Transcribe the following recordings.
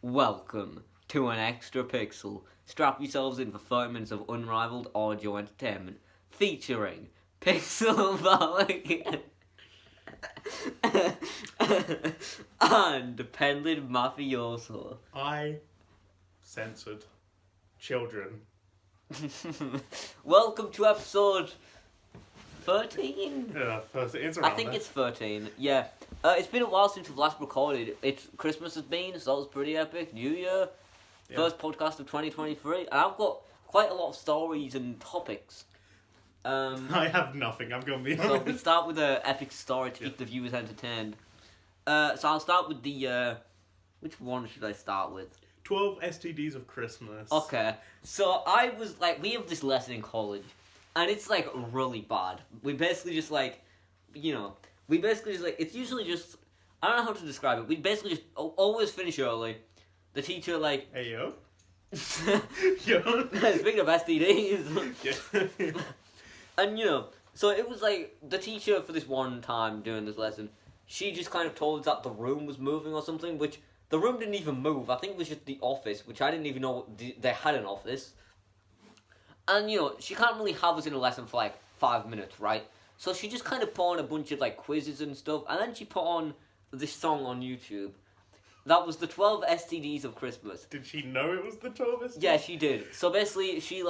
Welcome to an extra pixel. Strap yourselves in for 30 minutes of unrivaled audio entertainment featuring Pixel Valley and Penlidmafioso. I censored children. Welcome to episode 13? Yeah, it's I around think there. it's 13, yeah. It's been a while since we've last recorded. It's Christmas has been, so that was pretty epic. New Year, Yeah. first podcast of 2023, and I've got quite a lot of stories and topics. I have nothing, I'm going to be So honest. we start with an epic story to keep the viewers entertained. So I'll start with the, which one should I start with? 12 STDs of Christmas. Okay, so I was like, we have this lesson in college, and it's like really bad. We basically just like, it's usually just, I don't know how to describe it. We basically just always finish early. The teacher like, Hey, yo. speaking of STDs, Yeah. and so it was like the teacher for this one time during this lesson, she just kind of told us that the room was moving or something, which the room didn't even move. I think it was just the office, which I didn't even know they had an office. And she can't really have us in a lesson for like 5 minutes, right? So she just kind of put on a bunch of like quizzes and stuff, and then she put on this song on YouTube. That was the 12 STDs of Christmas. Did she know it was the 12 STDs? Yeah, she did. So basically, she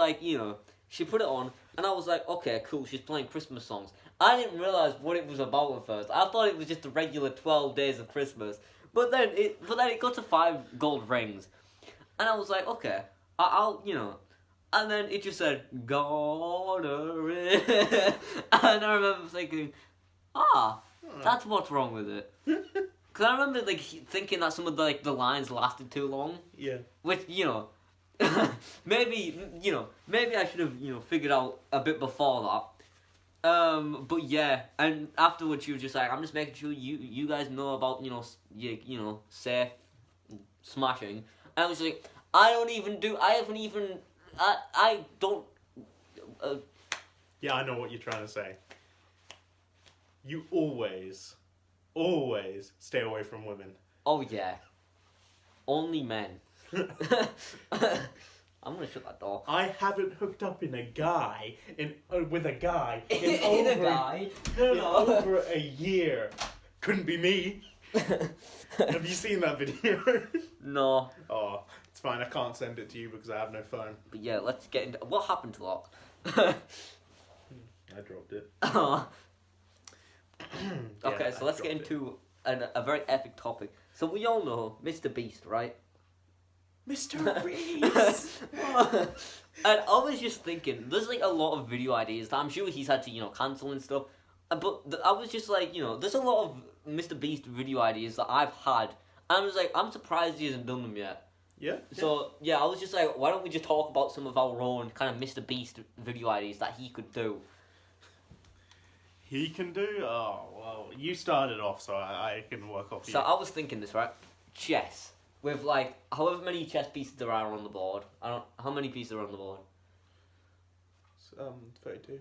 she put it on, and I was like, okay, cool, she's playing Christmas songs. I didn't realise what it was about at first. I thought it was just the regular 12 days of Christmas. But then it got to 5 gold rings. And I was like, okay, I'll and then it just said, "Gonna ring." And I remember thinking, that's what's wrong with it. Because I remember thinking that some of the lines lasted too long. Yeah. Which, maybe I should have, figured out a bit before that. But yeah, and afterwards she was just like, I'm just making sure you guys know about, safe smashing. And I was like, I don't... Yeah, I know what you're trying to say. You always stay away from women. Oh yeah. Only men. I'm gonna shut that door. I haven't hooked up with a guy in In over a guy? in over a year. Couldn't be me. Have you seen that video? No. Oh, it's fine. I can't send it to you because I have no phone. But yeah, let's get into... What happened to that? I dropped it. Okay, Yeah, so I let's get dropped it. into a very epic topic. So we all know Mr. Beast, right? Mr. Beast. And I was just thinking, there's like a lot of video ideas that I'm sure he's had to, cancel and stuff. But I was just like, there's a lot of Mr. Beast video ideas that I've had. And I was like, I'm surprised he hasn't done them yet. Yeah. So, yeah, I was just like, why don't we just talk about some of our own kind of Mr. Beast video ideas that he could do? He can do. Oh well, you started off, so I can work off you. So I was thinking this, right? Chess. With like, however many chess pieces there are on the board. How many pieces are on the board? 32.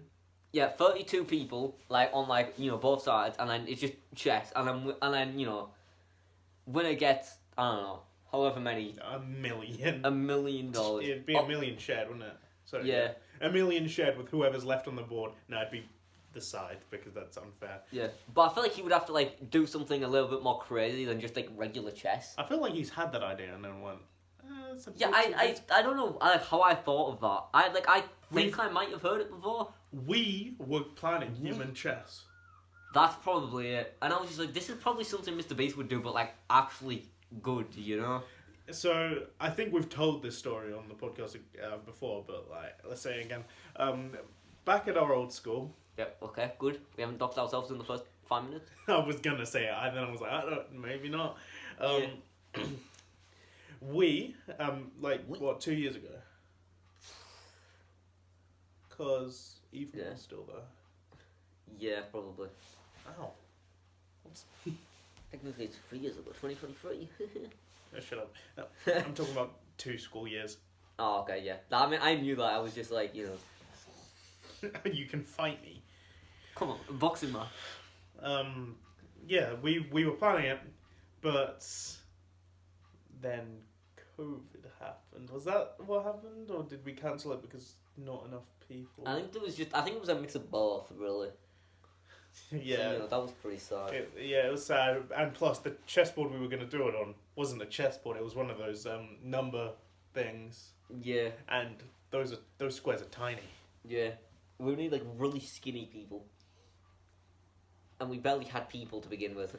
Yeah, 32 people, like, on, like, both sides, and then it's just chess, and then, winner gets, I don't know, however many, $1 million. $1 million. It'd be a million shared, wouldn't it? So Yeah. $1 million shared with whoever's left on the board. No, it'd be the side because that's unfair. Yeah, but I feel like he would have to, like, do something a little bit more crazy than just, like, regular chess. I feel like he's had that idea and then went. It's a Yeah, bit I don't know how I thought of that. I think I might have heard it before. We were planning human chess. That's probably it. And I was just like, this is probably something Mr. Beast would do, but, like, actually good, So I think we've told this story on the podcast before, but like, let's say it again. Back at our old school. Yep, okay, good. We haven't docked ourselves in the first 5 minutes. I was gonna say it, and then I was like, I don't, maybe not. We, what, 2 years ago? Because Ethan was still there. Yeah, probably. Ow. Technically it's 3 years ago, 2023. Oh, shut up. No, I'm talking about 2 school years. Oh, okay, yeah. I mean, I knew that. I was just like, You can fight me. Come on, boxing man. Yeah, we were planning it, but then COVID happened. Was that what happened, or did we cancel it because not enough people? I think it was a mix of both, really. Yeah. So, that was pretty sad. It was sad, and plus the chessboard we were going to do it on wasn't a chessboard. It was one of those number things. Yeah. And those squares are tiny. Yeah. We need like really skinny people, and we barely had people to begin with.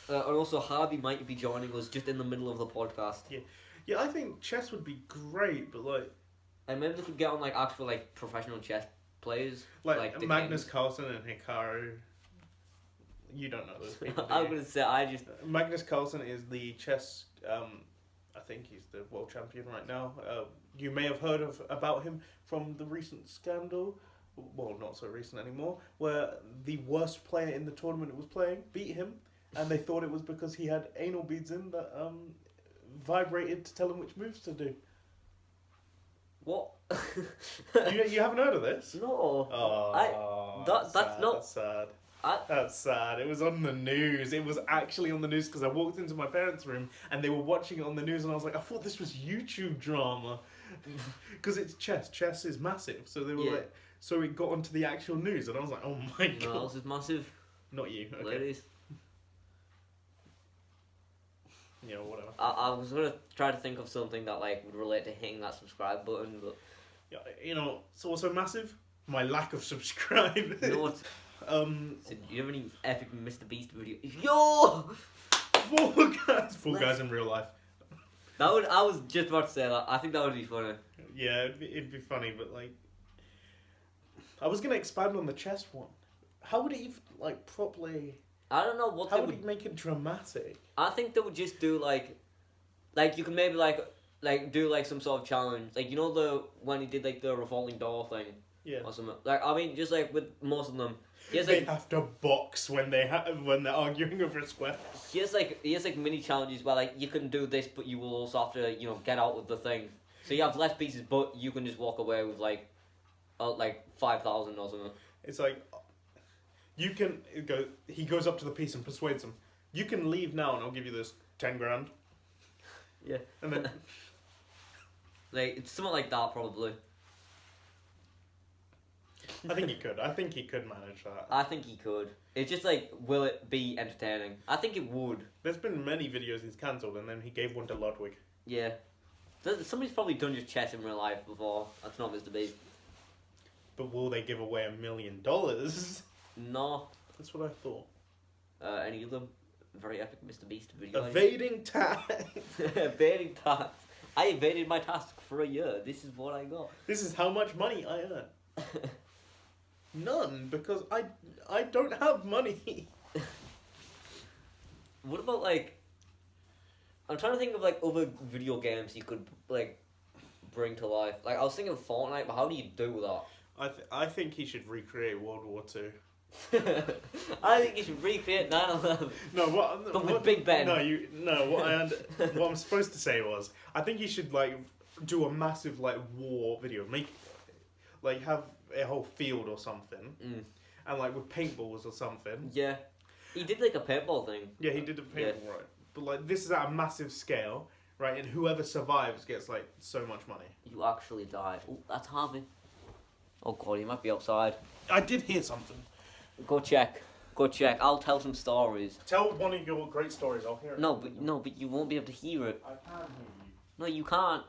And also, Harvey might be joining us just in the middle of the podcast. Yeah, I think chess would be great, but like... And maybe we could get on like actual like professional chess players. Like the Magnus kings. Carlsen and Hikaru. You don't know those people, do I'm you? going to say, Magnus Carlsen is the chess... I think he's the world champion right now. You may have heard about him from the recent scandal. Well, not so recent anymore. Where the worst player in the tournament was playing beat him. And they thought it was because he had anal beads in that vibrated to tell him which moves to do. What? You haven't heard of this? No. Oh, that's sad, not... That's sad. That's sad. It was on the news. It was actually on the news because I walked into my parents' room and they were watching it on the news and I was like, I thought this was YouTube drama. Because it's chess. Chess is massive. So they were like... So it got onto the actual news and I was like, oh my god. No, this is massive. Not you. Okay. Ladies. Yeah, whatever. I was going to try to think of something that like would relate to hitting that subscribe button, but... Yeah, you know, it's also massive. My lack of subscribers. You know what? So do you have any epic Mr. Beast video? Yo! Fall Guys in real life. I was just about to say that. I think that would be funny. Yeah, it'd be funny, but like... I was going to expand on the chess one. How would it even, like, properly... I don't know what How they would would... he make it dramatic? I think they would just do like you could maybe like do like some sort of challenge, like you know when he did like the revolving door thing, Yeah. or something. Like I mean, just like with most of them, he has They like have to box when they're arguing over a square. he has like mini challenges where like you can do this, but you will also have to get out with the thing. So you have less pieces, but you can just walk away with like 5,000 or something. It's like you can go. He goes up to the piece and persuades him. You can leave now, and I'll give you this 10 grand. Yeah. And then like it's something like that probably. I think he could. I think he could manage that. I think he could. It's just like, will it be entertaining? I think it would. There's been many videos he's cancelled, and then he gave one to Ludwig. Yeah. Somebody's probably done just chess in real life before. That's not Mr. Beast. But will they give away $1 million? No. That's what I thought. Any other very epic Mr. Beast video? Evading tax. Evading tax. I evaded my task for a year. This is what I got. This is how much money I earn. None, because I don't have money. What about like... I'm trying to think of like other video games you could like bring to life. Like I was thinking of Fortnite, but how do you do that? I think he should recreate World War II. I think you should recreate 9/11. No, what with Big Ben. What I'm supposed to say was, I think you should like do a massive like war video, make like have a whole field or something, and like with paintballs or something. Yeah, he did like a paintball thing. Yeah, he did a paintball, right? But like this is at a massive scale, right? And whoever survives gets like so much money. You actually died. Oh, that's Harvey. Oh god, he might be outside. I did hear something. Go check. Go check. I'll tell some stories. Tell one of your great stories. I'll hear it. No, but you won't be able to hear it. I can hear you. No, you can't.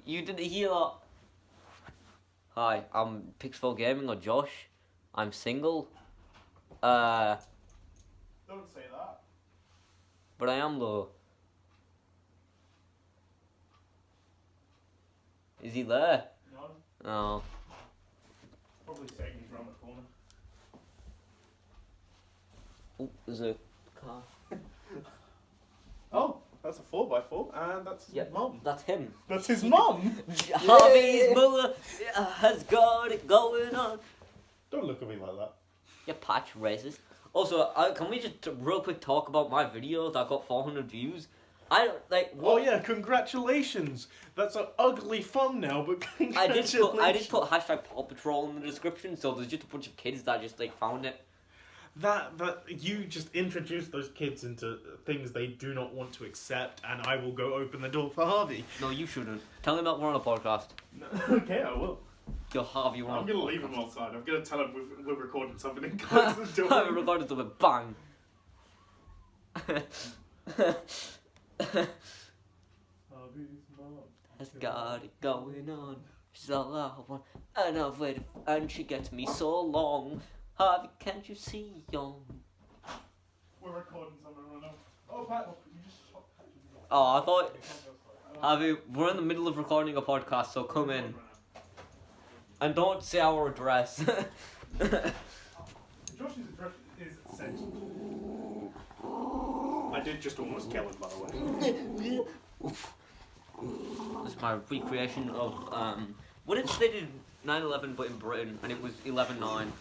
You didn't hear that. Hi, I'm Pixel Gaming or Josh. I'm single. Don't say that. But I am though. Is he there? No. No. Probably saying he's round the corner. Oh, there's a car. Oh, that's a 4x4, and that's his mum. That's him. That's his mum. Harvey's mother has got it going on. Don't look at me like that. You patch racist. Also, can we just real quick talk about my video that got 400 views? I don't like. What? Oh yeah, congratulations! That's an ugly thumbnail, but congratulations. I did put hashtag Paw Patrol in the description, so there's just a bunch of kids that just like found it. that you just introduce those kids into things they do not want to accept, and I will go open the door for Harvey. No, you shouldn't. Tell him that we're on a podcast. Okay, I will. Yo, Harvey, we're on I'm a gonna podcast. leave him outside. I'm gonna tell him we're recording something and close the door. I'm recording something. Bang. Harvey's mom Has got it going on. She's all I want, and I've waited, and she gets me so long. Harvey, can't you see, young? We're recording something right now. Oh, Pat, you just shot Pat. Oh, I thought, Harvey, we're in the middle of recording a podcast, so come in. And don't say our address. Josh's address is sent. I did just almost kill him, by the way. This is my recreation of, what if they did 9/11 but in Britain, and it was 11/9?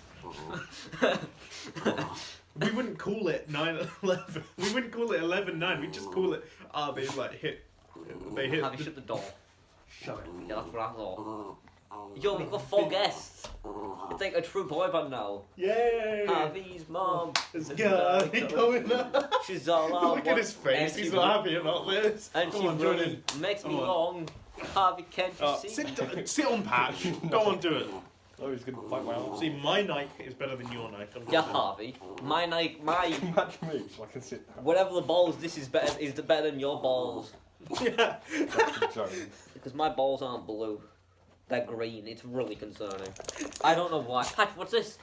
We wouldn't call it 9/11. We wouldn't call it 11/9. We'd just call it, they like hit. They hit. Harvey, shut the door. Shut it. Yeah, that's what I thought. Yo, we've got 4 guests. It's like a true boy band now. Yay! Harvey's mom. It's good. He's going up. She's all I Look at his face. He's not happy about this. And Come she on, join really in. makes me Come on. long. Harvey, can't you see? Sit on patch. Go on, do it. Oh, he's gonna bite my arm. See, my Nike is better than your Nike. I'm Yeah, just- Harvey. My Match me so I can sit down. whatever the balls, this is better than your balls. Yeah. That's the joke. Because my balls aren't blue. They're green. It's really concerning. I don't know why. Pat, what's this?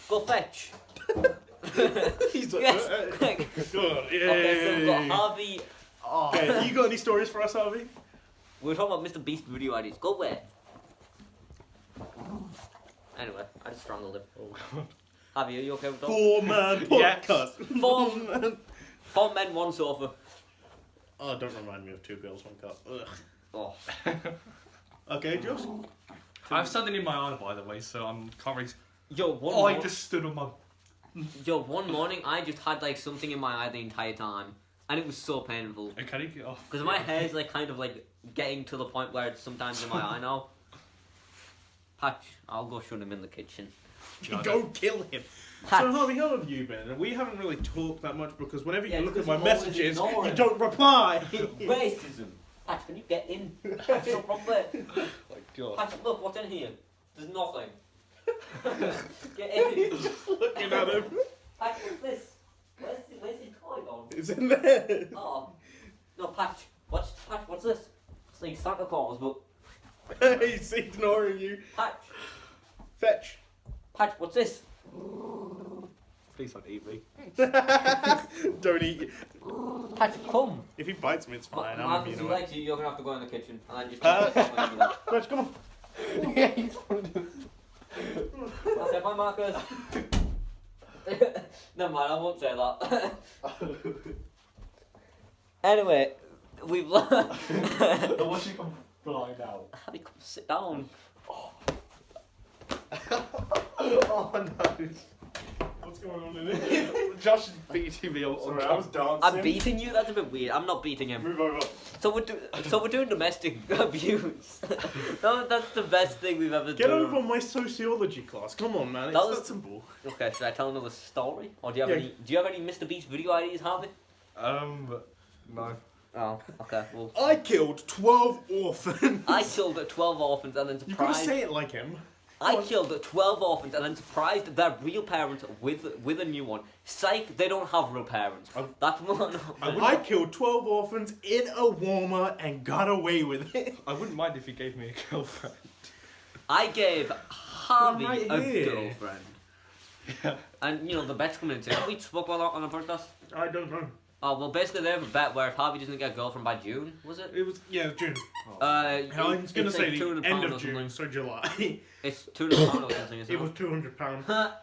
Go fetch. He's like, Yes, quick. Good. Okay, so we've got Yay. Harvey. Oh. Okay, you got any stories for us, Harvey? We were talking about Mr. Beast video ideas. Go where? Anyway, I just strangled him. Harvey, are you okay with that? 4-man podcast. 4 men, 1 sofa. Oh, don't remind me of 2 girls, 1 cup. Ugh. Oh. Okay, Josh. I have something in my eye, by the way, so I'm can't really. Yo, I just stood on my. one morning I just had like something in my eye the entire time, and it was so painful. Can you get off? Because my hair's like kind of like getting to the point where it's sometimes in my eye now. Patch, I'll go shut him in the kitchen. Go kill him. Patch. So, Harvey, how have you been? We haven't really talked that much because whenever Yeah, you look at because my you're always messages, you ignoring. don't reply. Racism. Patch, can you get in? Patch, stop from there. Like God. Patch, look, what's in here? There's nothing. Get in. Just looking at him. Patch, what's this? Where's his toy gone? It's in there. Oh. No, Patch, what's this? It's like Santa Claus, but He's ignoring you. Patch, Fetch. Patch, what's this? Please don't eat me. Don't eat it. Patch, come. If he bites me, it's fine. I'm Marcus, immune you to it. like you're gonna have to go in the kitchen and then just Fetch, come on. Yeah, he's one of those. Okay, bye Marcus. Never mind, I won't say that. Anyway, we've learned. The one she come flying out. Harry, come sit down. Oh no. What's going on in here? Josh is beating me on. Sorry, I was dancing. I'm beating you. That's a bit weird. I'm not beating him. Move over. So we're doing domestic abuse. That's the best thing we've ever Get done. over my sociology class. Come on, man. It's That was- that simple. Okay, should I tell another story, or do you have Yeah. any? Do you have any Mr. Beast video ideas, Harvey? No. Oh, okay. Well, I killed 12 orphans. I killed 12 orphans and then You gotta surprised. say it like him. I killed 12 orphans and then surprised their real parents with a new one. Psych, they don't have real parents. That's one. I killed 12 orphans in a Walmart and got away with it. I wouldn't mind if he gave me a girlfriend. I gave Harvey Right a here. girlfriend. Yeah. And, you know, the bet's coming into. Have we spoke about that on the podcast? I don't know. Oh, well, basically they have a bet where if Harvey doesn't get a girlfriend by June, was it? It was, yeah, June. I I was gonna say the £200 end or of something. June, so July. It's £200 or something, isn't It was £200. Huh?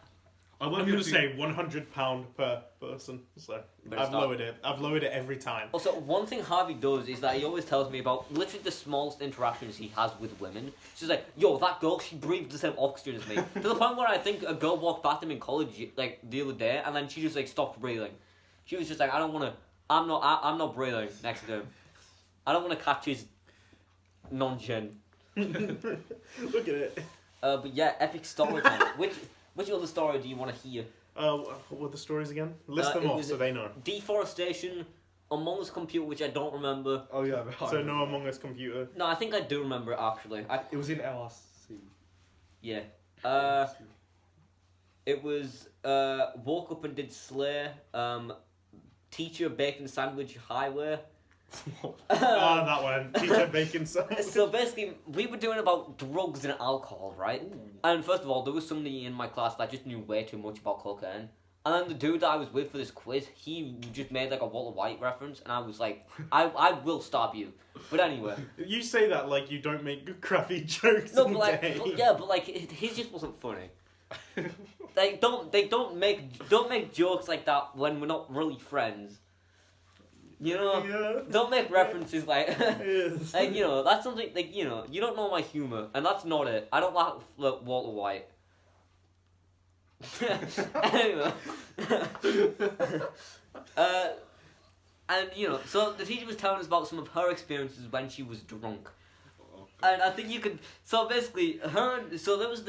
I'm gonna say £100 per person. So Better I've start. lowered it. I've lowered it every time. Also, one thing Harvey does is that he always tells me about literally the smallest interactions he has with women. She's like, yo, that girl, she breathes the same oxygen as me. To the point where I think a girl walked past him in college, like, the other day, and then she just, like, stopped breathing. She was just like, I'm not breathing next to him. I don't want to catch his non-gen. Look at it. But yeah, epic story time. Which other story do you want to hear? What were the stories again? List them it off was so they know. Deforestation, Among Us Computer, which I don't remember. Oh yeah. So no Among Us Computer. No, I think I do remember it actually. It was in LRC. Yeah. It was woke up and did Slay. Teacher bacon sandwich highway. That one. Teacher bacon sandwich. So basically, we were doing about drugs and alcohol, right? Ooh. And first of all, there was somebody in my class that just knew way too much about cocaine. And then the dude that I was with for this quiz, he just made like a Walter White reference, and I was like, I will stop you. But anyway. You say that like you don't make crappy jokes. No, all but like, day. but like, his just wasn't funny. Don't make jokes like that when we're not really friends. You know, Yeah. don't make references like, Yes. like, you know, that's something like, you know, you don't know my humor, and that's not it. I don't like Walter White. Anyway, and you know, so the teacher was telling us about some of her experiences when she was drunk, and I think you could. So basically, so there was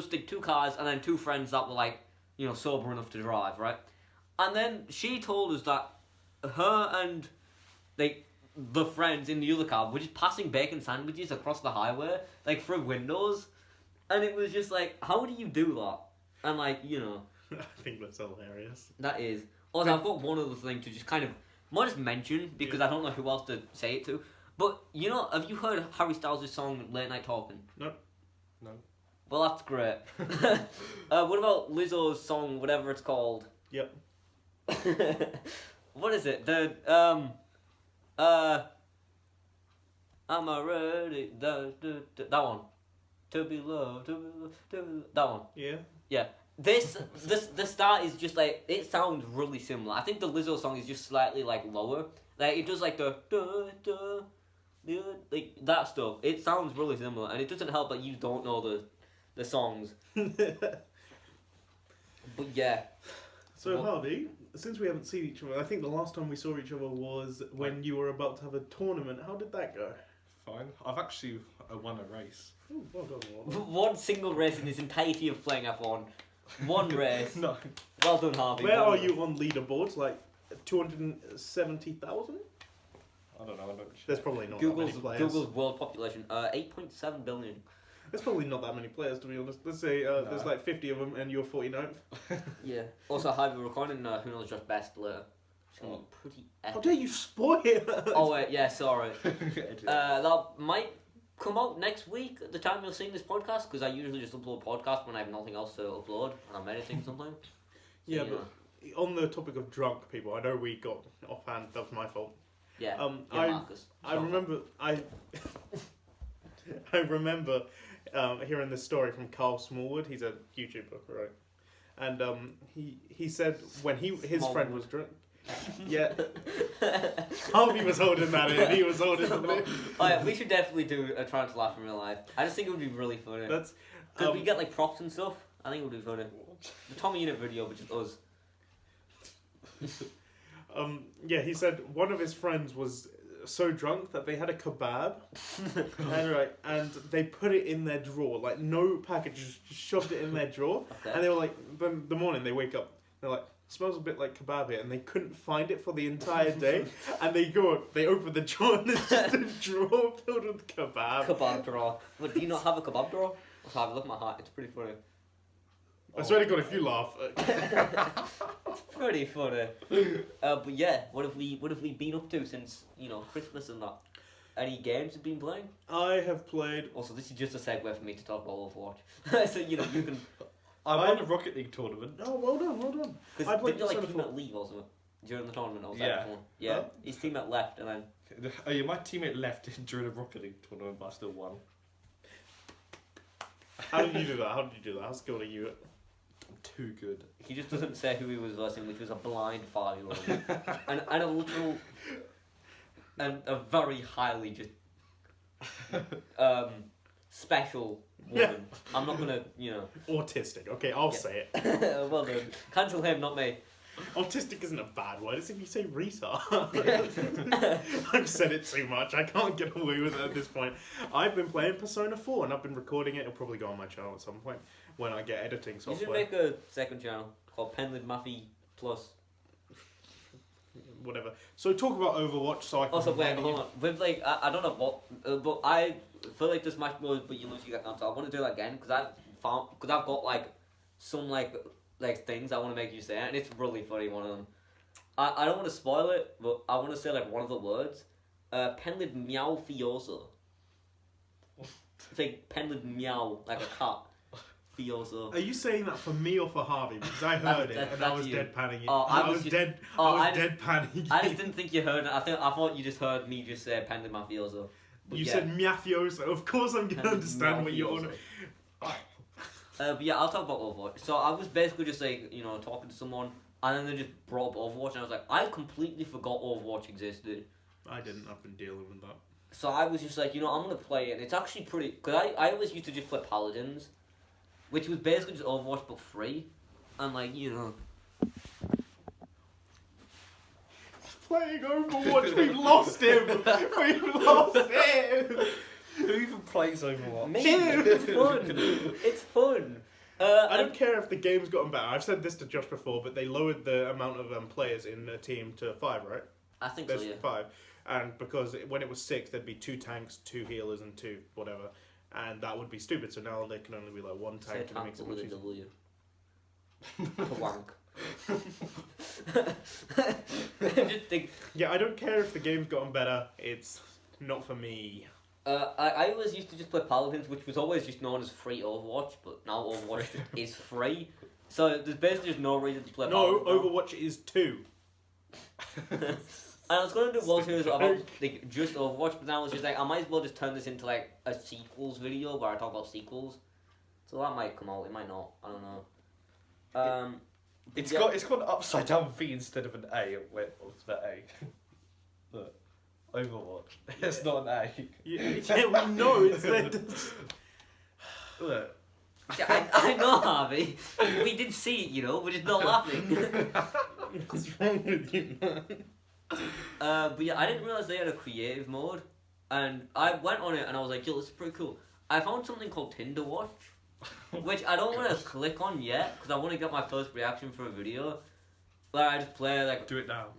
two cars, and then two friends that were like, you know, sober enough to drive, right? And then she told us that her and like the friends in the other car were just passing bacon sandwiches across the highway, like through windows, and it was just like, how do you do that? And like, you know, I think that's hilarious. that is. Also, I've got one other thing to just kind of might just mention because I don't know who else to say it to. But you know, have you heard Harry Styles' song "Late Night Talking"? No. Well, that's great. What about Lizzo's song, whatever it's called? Yep. What is it? I'm already that one. To be loved, that one. Yeah. Yeah. The start is just like, it sounds really similar. I think the Lizzo song is just slightly like lower. Like it does like the like that stuff. It sounds really similar, and it doesn't help that you don't know the songs. But yeah. So Harvey, since we haven't seen each other, I think the last time we saw each other was when you were about to have a tournament. How did that go? Fine. I've actually won a race. Ooh, well done, well done. One single race in this entirety of playing F1. One race. No. Well done, Harvey. Where well are done. you on leaderboards? Like 270,000? I don't know. I'm not sure. There's probably not that Google's many players. Google's world population, 8.7 billion. There's probably not that many players, to be honest. Let's say there's like 50 of them and you're 49th. Yeah. Also, Harvey, we're recording Who Knows Just Best later. It's gonna be pretty How epic. dare you spoil it? Oh wait, yeah, sorry. That might come out next week at the time you're seeing this podcast, because I usually just upload podcasts when I have nothing else to upload, and I'm editing sometimes. So, Yeah, you know. but on the topic of drunk people, I know we got offhand. That was my fault. Yeah. I Marcus. I remember I remember hearing this story from Carl Smallwood. He's a YouTuber, right? And he said when his friend was drunk. Yeah. Harvey was holding that in. He was holding it in. Oh yeah, we should definitely do a trying to laugh in real life. I just think it would be really funny. That's Because we get like props and stuff. I think it would be funny. The Tommy Unit video, which is us. yeah, he said one of his friends was so drunk that they had a kebab and they put it in their drawer, like no package, just shoved it in their drawer. Okay. And they were like, the morning they wake up, they're like, smells a bit like kebab here, and they couldn't find it for the entire day. And they open the drawer and it's just a drawer filled with kebab. Kebab drawer. But do you not have a kebab drawer? Let's have a look at my heart. It's pretty funny. I swear to God, if you laugh. It's pretty funny. But yeah, what have we been up to since, you know, Christmas and that? Any games you've been playing? I have played. Also, this is just a segue for me to talk about Overwatch. So, you know, you can... I won a Rocket League tournament. Oh, well done, well done. I Because played did you like Persona 4. teammate leave or something? During the tournament, I was Yeah. there before. Yeah, Huh? his teammate left and then... Oh yeah, my teammate left during the Rocket League tournament, but I still won. How did you do that? How skilled are you? I'm too good. He just doesn't say who he was versing, which was a blind 5-year-old. and a literal... And a very highly just... special woman. I'm not gonna, you know... Autistic. Okay, I'll Yeah. say it. Well done. Cancel him, not me. Autistic isn't a bad word. It's if you say retard. I've said it too much. I can't get away with it at this point. I've been playing Persona 4 and I've been recording it. It'll probably go on my channel at some point. when I get editing You software. should make a second channel called Penlidmafioso. Whatever. So talk about Overwatch so I can... Also, wait, remind hold you- on. With like, I don't know what, but I feel like this match mode, but you lose, you get knocked out. I want to do that again because I've got like some like things I want to make you say, and it's really funny. One of them. I don't want to spoil it, but I want to say like one of the words. Penlidmafioso. It's like Penlidmeow, like a cat. Fioso. Are you saying that for me or for Harvey? Because I heard it and I was you. deadpanning it. Oh, I was deadpanning it. I just didn't think you heard it. I thought you just heard me just say Penlidmafioso. You said mafioso. Of course I'm going to understand what you're on. But yeah, I'll talk about Overwatch. So I was basically just like, talking to someone, and then they just brought up Overwatch, and I was like, I completely forgot Overwatch existed. I didn't. I've been dealing with that. So I was just like, I'm going to play it, and it's actually pretty... Because I always used to just play Paladins, which was basically just Overwatch but free. And like, Playing Overwatch, we've lost him! We've lost him! Who even plays Overwatch? Me! It's fun! It's fun! I don't care if the game's gotten better. I've said this to Josh before, but they lowered the amount of players in a team to 5, right? I think There's so, yeah. 5. And because when it was 6, there'd be 2 tanks, 2 healers, and 2 whatever. And that would be stupid, so now there can only be like 1 Say tank, and it makes tank it much with easier. a W. Wank. Just think. Yeah, I don't care if the game's gotten better. It's not for me. I always used to just play Paladins, which was always just known as free Overwatch, but now Overwatch just is free. So there's basically just no reason to play No, Paladins. Overwatch is 2. And I was going to do World Series about like, just Overwatch, but then I was just like, I might as well just turn this into like a sequels video where I talk about sequels. So that might come out, it might not, I don't know. It's yeah. got an upside down V instead of an A. Wait, what's that A? Look, Overwatch. It's not an A. Yeah, we know it's there. Look. Yeah, I know, Harvey. We did see it, we're just not laughing. What's wrong with you, man? But yeah, I didn't realise they had a creative mode, and I went on it and I was like, yo, this is pretty cool. I found something called Tinder Watch, which I don't want to click on yet, because I want to get my first reaction for a video, where I just play like... Do it now.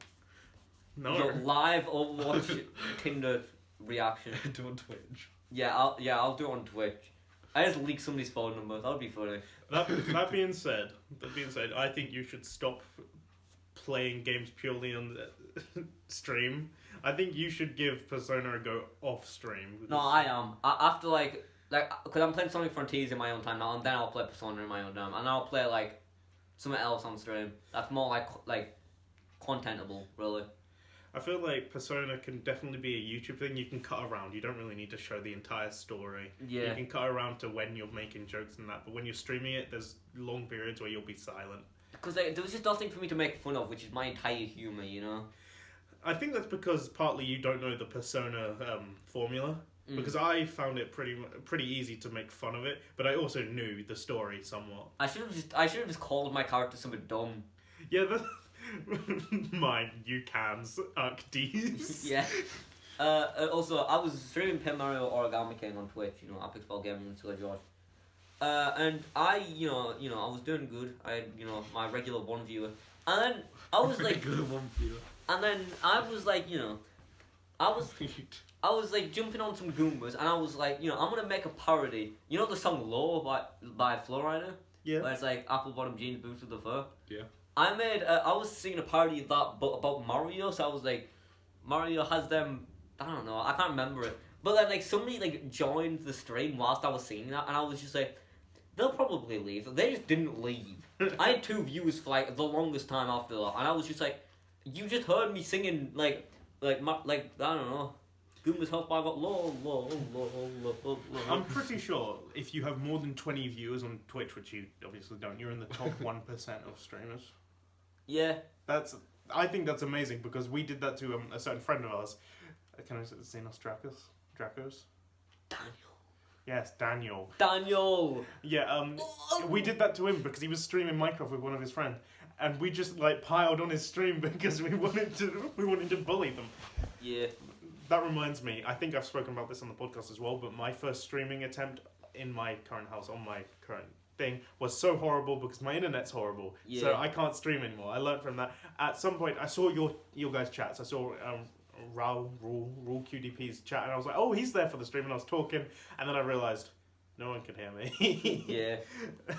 No. Live Overwatch Tinder reaction. Do it on Twitch. Yeah, I'll do it on Twitch. I just leak somebody's phone number, that would be funny. That being said, I think you should stop playing games purely on the stream. I think you should give Persona a go off stream. No, I am. After because I'm playing Sonic Frontiers in my own time now, and then I'll play Persona in my own time, and I'll play like something else on stream. That's more like contentable, really. I feel like Persona can definitely be a YouTube thing. You can cut around. You don't really need to show the entire story. Yeah. You can cut around to when you're making jokes and that, but when you're streaming it, there's long periods where you'll be silent. Because there was just nothing for me to make fun of, which is my entire humour, I think that's because partly you don't know the Persona formula. Because I found it pretty easy to make fun of it, but I also knew the story somewhat. I should have just called my character something dumb. Yeah, mine, you cans, Ds. Yeah. Also, I was streaming Pen Mario Origami King on Twitch, Epic Spell Gaming and Silla Josh. And I, I was doing good. I had, my regular 1 viewer. And then I was like... Regular 1 viewer. And then I was like, I was like jumping on some Goombas, and I was like, I'm gonna make a parody. You know the song "Low" by Flowrider? Yeah. Where it's like apple bottom jeans, boots with the fur. Yeah. I was singing a parody of that, but about Mario. So I was like, Mario has them. I don't know. I can't remember it. But then somebody joined the stream whilst I was singing that, and I was just like, they'll probably leave. They just didn't leave. I had 2 views for the longest time after that, and I was just like, you just heard me singing I don't know. Goomba's health bar got low. I'm pretty sure if you have more than 20 viewers on Twitch, which you obviously don't, you're in the top 1% of streamers. Yeah. I think that's amazing because we did that to a certain friend of ours. Can I say Xenos Dracos? Daniel. Yes, Daniel. Daniel! Yeah, we did that to him because he was streaming Minecraft with one of his friends. And we just piled on his stream because we wanted to bully them. Yeah. That reminds me, I think I've spoken about this on the podcast as well, but my first streaming attempt in my current house, on my current thing was so horrible because my internet's horrible. Yeah. So I can't stream anymore. I learned from that. At some point, I saw your guys' chats. I saw Rule QDP's chat, and I was like, oh, he's there for the stream, and I was talking, and then I realised no one can hear me. Yeah. And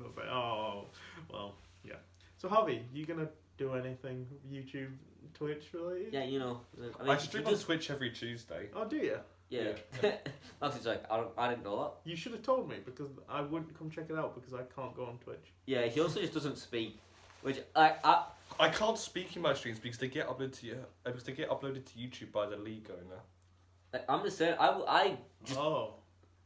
I was like, oh, well, yeah. So Harvey, you gonna do anything YouTube, Twitch related? Yeah, you know. I stream on Twitch every Tuesday. Oh, do you? Yeah. That's like I didn't know that. You should have told me because I wouldn't come check it out because I can't go on Twitch. Yeah, he also just doesn't speak, which I can't speak in my streams because they get uploaded to YouTube by the league owner. like, I'm just saying I just Oh,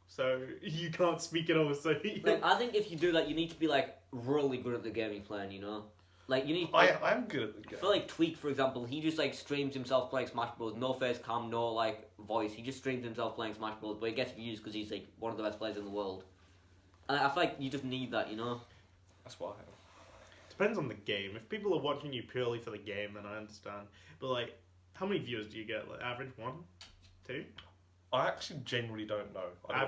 so you can't speak it over. So like I think if you do that, you need to be like really good at the game you're playing. You know, like you need. I'm good at the game. For like Tweak, for example, he just like streams himself playing Smash Bros. No face cam, no like voice. He just streams himself playing Smash Bros. But he gets views because he's like one of the best players in the world. And I feel like you just need that, you know. That's what I have. depends on the game. If people are watching you purely for the game, then I understand. But like, how many viewers do you get? Like average 1, 2? I actually genuinely don't know. I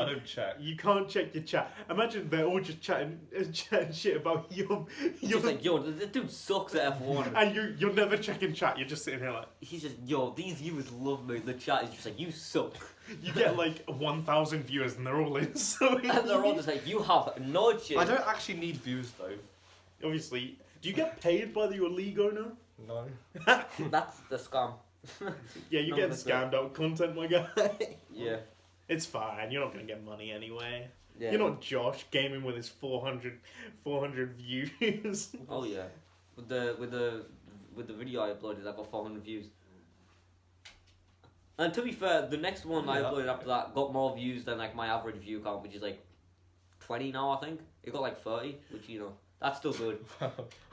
don't check. You can't check your chat. Imagine they're all just chatting shit about your. Just like, yo, this dude sucks at F1. And you're never checking chat. You're just sitting here like. He's just, yo, these viewers love me. The chat is just like, you suck. You get like 1,000 viewers and they're all in. So And they're all just like, you have no chance. I don't actually need views though. obviously, do you get paid by your league owner? No. That's the scam. Yeah, you're getting scammed out content, my guy. Yeah. It's fine. You're not gonna get money anyway. Yeah. You're not Josh gaming with his 400 views. Oh yeah. With the video I uploaded, I got 400 views. And to be fair, the next one I uploaded after that got more views than like my average view count, which is like 20 now, I think. It got like 30, which that's still good.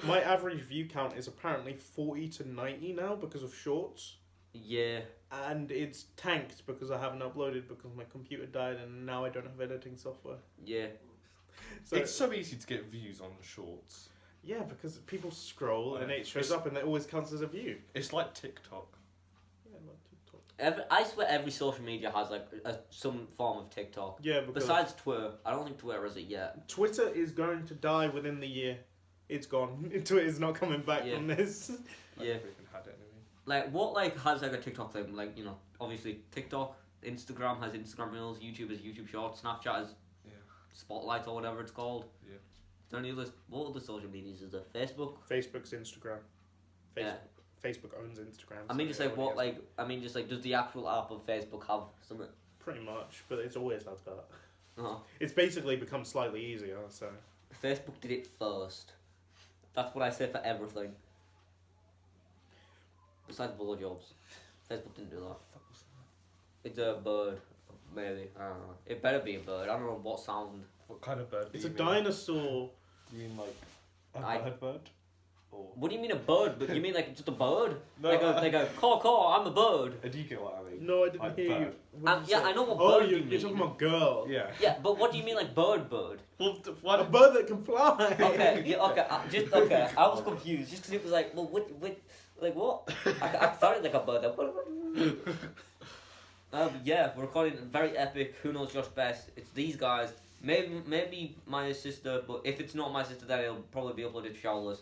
My average view count is apparently 40 to 90 now because of shorts. Yeah. And it's tanked because I haven't uploaded because my computer died and now I don't have editing software. Yeah. So, it's so easy to get views on shorts. yeah, because people scroll and it shows up and it always counts as a view. It's like TikTok. Yeah, like TikTok. I swear every social media has like some form of TikTok. Yeah, because Besides Twitter, I don't think Twitter has it yet. Twitter is going to die within the year. It's gone. Twitter's not coming back from this. Yeah. I don't even had it anyway. Like what has like a TikTok thing? Like obviously TikTok, Instagram has Instagram Reels, YouTube has YouTube Shorts, Snapchat has Spotlight or whatever it's called. Yeah. Is there any other what other social medias is there? Facebook. Facebook's Instagram. Yeah. Facebook owns Instagram. I mean, just so like it what already does the actual app of Facebook have something? has- Pretty much, but it's always had that. Oh, It's basically become slightly easier, so. Facebook did it first. That's what I say for everything. Besides blowjobs, Facebook didn't do that. It's a bird, maybe. I don't know. It better be a bird. I don't know what sound. What kind of bird? It's a dinosaur. You mean like I- a bird? Or What do you mean a bird? But you mean like just a bird? No, like a caw, I'm a bird. do you get what I mean? No, I didn't Like hear you. bird. What did you Yeah, say? I know what Oh, bird you you're mean. talking about girl. Yeah. Yeah, but what do you mean like bird? Well, A bird that can fly. Okay, yeah, okay. I was confused just because it was like, well, what, like what? I started like a bird. Yeah, we're recording very epic. Who knows Josh best? It's these guys. Maybe my sister, but if it's not my sister, then it'll probably be uploaded to showerless.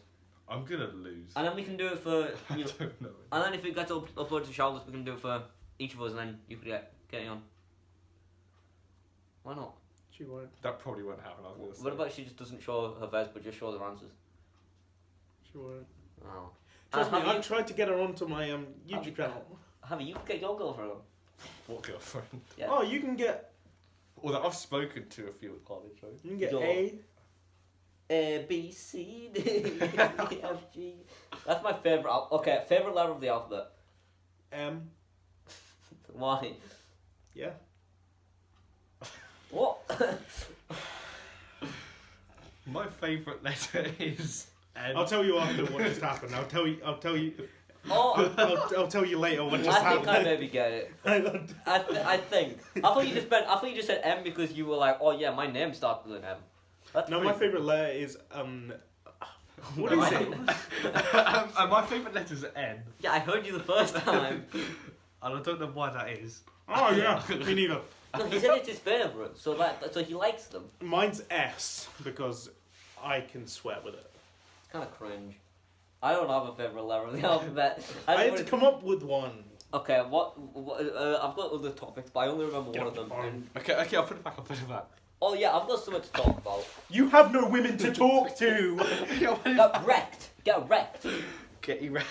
I'm gonna lose. And then we can do it for I don't know. And then if it gets uploaded to showerless, we can do it for each of us, and then you could get it on. Why not? She won't. That probably won't happen. I was gonna say. What about if she just doesn't show her face, but just show the answers? She won't. Oh. Trust me, have I you, tried to get her onto my YouTube channel. have you get your girlfriend on? What girlfriend? Yeah. Oh, you can get Although I've spoken to a few at college. Right? you can get Your- A, B, C, D, E, F, G. That's my favourite. Okay, favourite letter of the alphabet. M. Why? Yeah. What? My favourite letter is N. I'll tell you after what just happened. I'll tell you. Oh, I'll tell you later what just I think I happened. maybe get it. I think. I thought you just said M because you were like, oh yeah, my name starts with an M. That's No, pretty my favourite letter is What is it? And my favourite letter is N. Yeah, I heard you the first time. and I don't know why that is. Oh yeah, me neither. No, he said it's his favourite, so he likes them. Mine's S because I can swear with it. It's kind of cringe. I don't have a favourite letter of the alphabet. I had to come up with one. Okay, what I've got other topics, but I only remember one of them. And, Okay, I'll put it back. oh yeah, I've got something to talk about. You have no women to talk to. Get wrecked. Get wrecked. Get erect.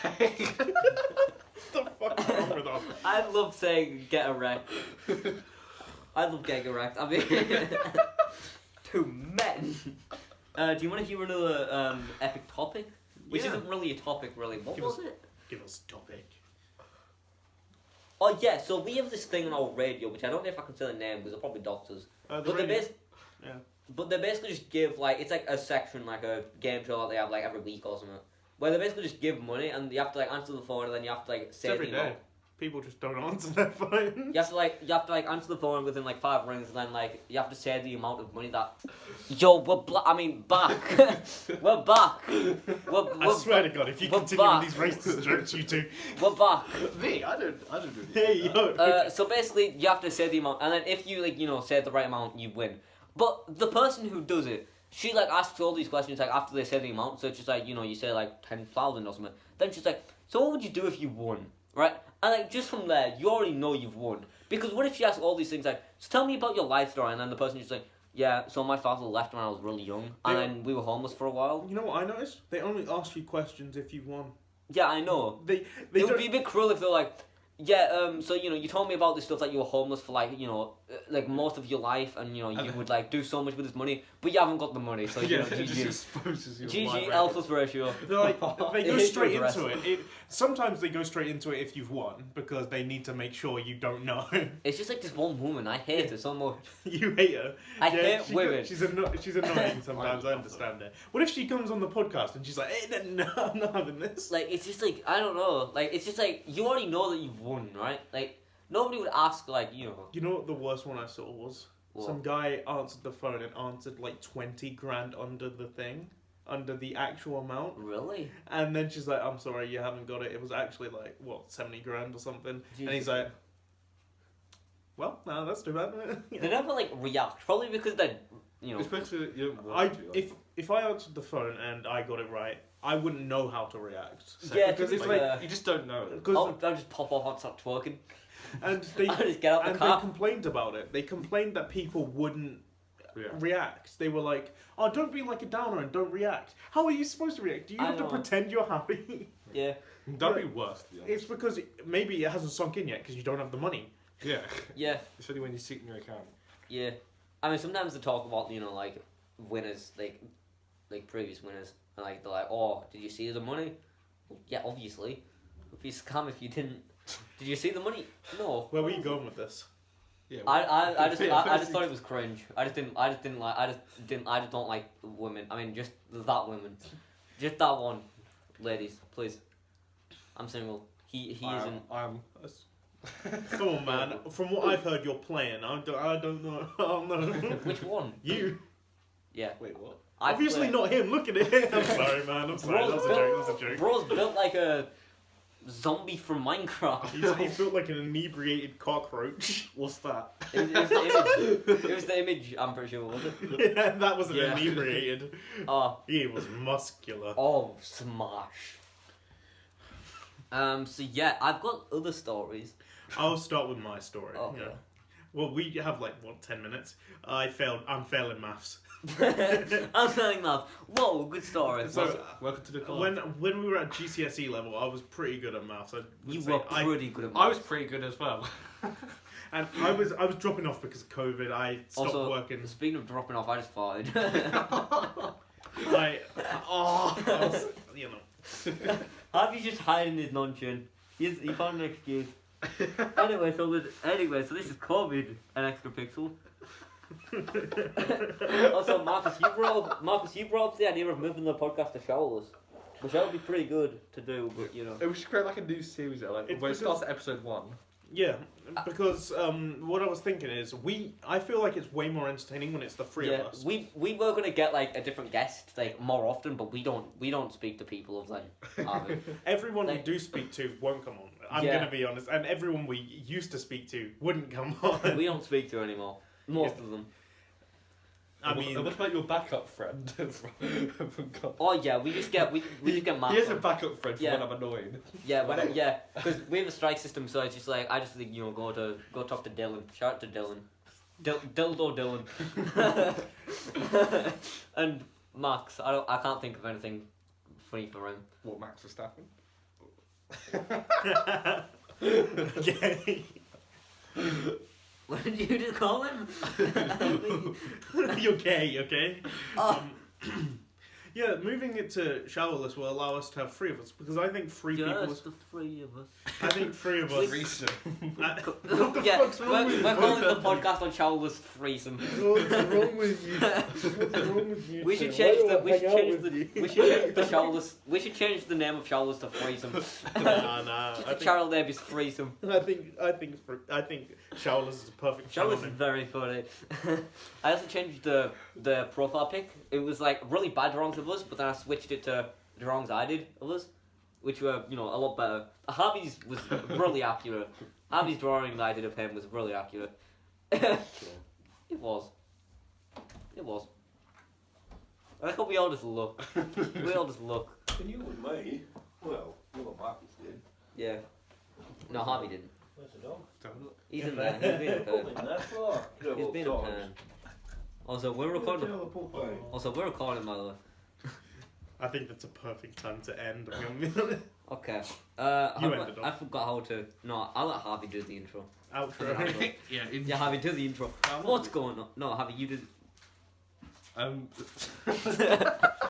What the fuck is wrong with us? I love saying get erect. I love getting erect. I mean, to men. Do you want to hear another epic topic? Which Yeah. isn't really a topic, really. What Give was us- it? Give us a topic. Oh yeah, so we have this thing on our radio, which I don't know if I can say the name because they're probably doctors. The But they radio. yeah. But they basically just give like it's like a section, like a game show that they have like every week or something, where they basically just give money and you have to like answer the phone and then you have to like say every the day. amount. People just don't answer their phone. You have to like answer the phone within like 5 rings and then like you have to say the amount of money that. Yo, we're back. We're back. I swear to God, if you we're continue back. with these racist jokes, you two. We're back. Me? I don't do Hey, yo. So basically, you have to say the amount, and then if you say the right amount, you win. But the person who does it, she like asks all these questions like after they say the amount. So it's just like you say like 10,000 or something. Then she's like, so what would you do if you won, right? And like just from there, you already know you've won. Because what if she asks all these things like, so tell me about your life story, and then the person just like, yeah, so my father left when I was really young, and then we were homeless for a while. You know what I noticed? They only ask you questions if you've won. Yeah, I know. They It would be a bit cruel if they're like, yeah, so you told me about this stuff that you were homeless for like like most of your life, and you would like do so much with this money, but you haven't got the money, so Yeah, it GG. just exposes you. GG Alpha's ratio. They're like they go It is straight progress. into it. Sometimes they go straight into it if you've won because they need to make sure you don't know. It's just like this one woman. I hate her so much. You hate her. I hate women. She's annoying sometimes. I understand it. What if she comes on the podcast and she's like, "Hey, no, I'm not having this." Like it's just like I don't know. Like it's just like you already know that you've won, right? Like nobody would ask like You know what the worst one I saw was? What? Some guy answered the phone and answered like 20 grand under the thing, under the actual amount. Really? And then she's like, "I'm sorry, you haven't got it. It was actually like, what, 70 grand or something." Jesus. And he's like, "Well, no, that's too bad." They never like react. Probably because they Especially you don't want to. If I answered the phone and I got it right, I wouldn't know how to react. Yeah, because it's like, like you just don't know. I'll just pop off and start twerking. and they I'll just get out the and car. they complained about it. They complained that people wouldn't Yeah. react. They were like, "Oh, don't be like a downer and don't react." How are you supposed to react? Do you I have to know. pretend you're happy? Yeah. That'd be worse. To be honest. It's because maybe it hasn't sunk in yet because you don't have the money. Yeah. Yeah. It's only when you see it in your account. Yeah. I mean, sometimes they talk about like winners, like previous winners, and like they're like, "Oh, did you see the money?" Well, yeah, obviously. It'd be a scam if you didn't. Did you see the money? No. Where were you going with this? Yeah. I just thought it was cringe. I just don't like women. I mean, just that woman, just that one, ladies, please. I'm single. He isn't. I'm. Come on, man. From what I've heard, you're playing. I don't know. I don't know. Which one? You. Yeah. Wait, what? Obviously not him. Look at it. I'm sorry, man. I'm sorry. That was a joke. Bro's built like a zombie from Minecraft. He's built like an inebriated cockroach. What's that? It was the image. It was the image. I'm pretty sure, was it? Yeah, that wasn't Yeah. inebriated. Oh, He was muscular. smash. So yeah, I've got other stories. I'll start with my story. Okay. Yeah. Well, we have 10 minutes. I'm failing maths. I'm telling math. Whoa, good story. So, Welcome to the club. when we were at GCSE level, I was pretty good at maths. You were pretty good at math. I was pretty good as well. And I was dropping off because of COVID. I stopped Also, working. speaking of dropping off, I just farted. I was, you know. Harvey's just hiding his non-chin. He found an excuse. Anyway, so this is COVID, an extra pixel. Also, Marcus, you brought up the idea of moving the podcast to showerless, which that would be pretty good to do, but We should create like a new series, like It's where it because- starts at episode 1. Yeah, because what I was thinking is I feel like it's way more entertaining when it's the three of us. we were gonna get like a different guest like more often, but we don't speak to people of then. Harvey. Everyone we Like- do speak to won't come on. I'm Yeah. gonna be honest, and everyone we used to speak to wouldn't come on. We don't speak to anymore. Most of them. I mean, what about your backup friend? Oh yeah, we just get marked. He has a on. backup friend for Yeah. when I'm annoying. Yeah, because we have a strike system, so it's just like I just think go talk to Dylan. Shout out to Dylan, Dildo Dylan, and Max. I can't think of anything funny for him. What, Max Verstappen? okay. What did you just call him? You're gay, okay? Oh. Yeah, moving it to showerless will allow us to have three of us because I think three people. Just the three of us. I think three of us. Threesome. What the Yeah, fuck's wrong with we're you? calling the podcast on showerless threesome. What's wrong with you? What's wrong with you? We should two? change Why the do we I should hang out change with the you? we should change the showerless we should change the name of showerless to threesome. Nah. Just I the channel name is threesome. think showerless is a perfect channel Showerless is name. very funny. I also changed the profile pic. It was like really bad drawings of us, but then I switched it to drawings I did of us, which were a lot better. Harvey's was really accurate. Harvey's drawing that I did of him was really accurate. It was. I think we all just look. We all just look. And you and me, well, you and Marcus did. Yeah. No, Harvey didn't. Where's the dog? He's in there. He's being a Put pain. him there for. He's being a pain. Also, we're recording. Tell the puppy. Also, we're recording, by the way. I think that's a perfect time to end. I'm gonna be honest. Okay. You ended I up. forgot how to. No, I'll let Harvey do the intro. Outro. Yeah, Harvey, do the intro. What's going on? No, Harvey, you did.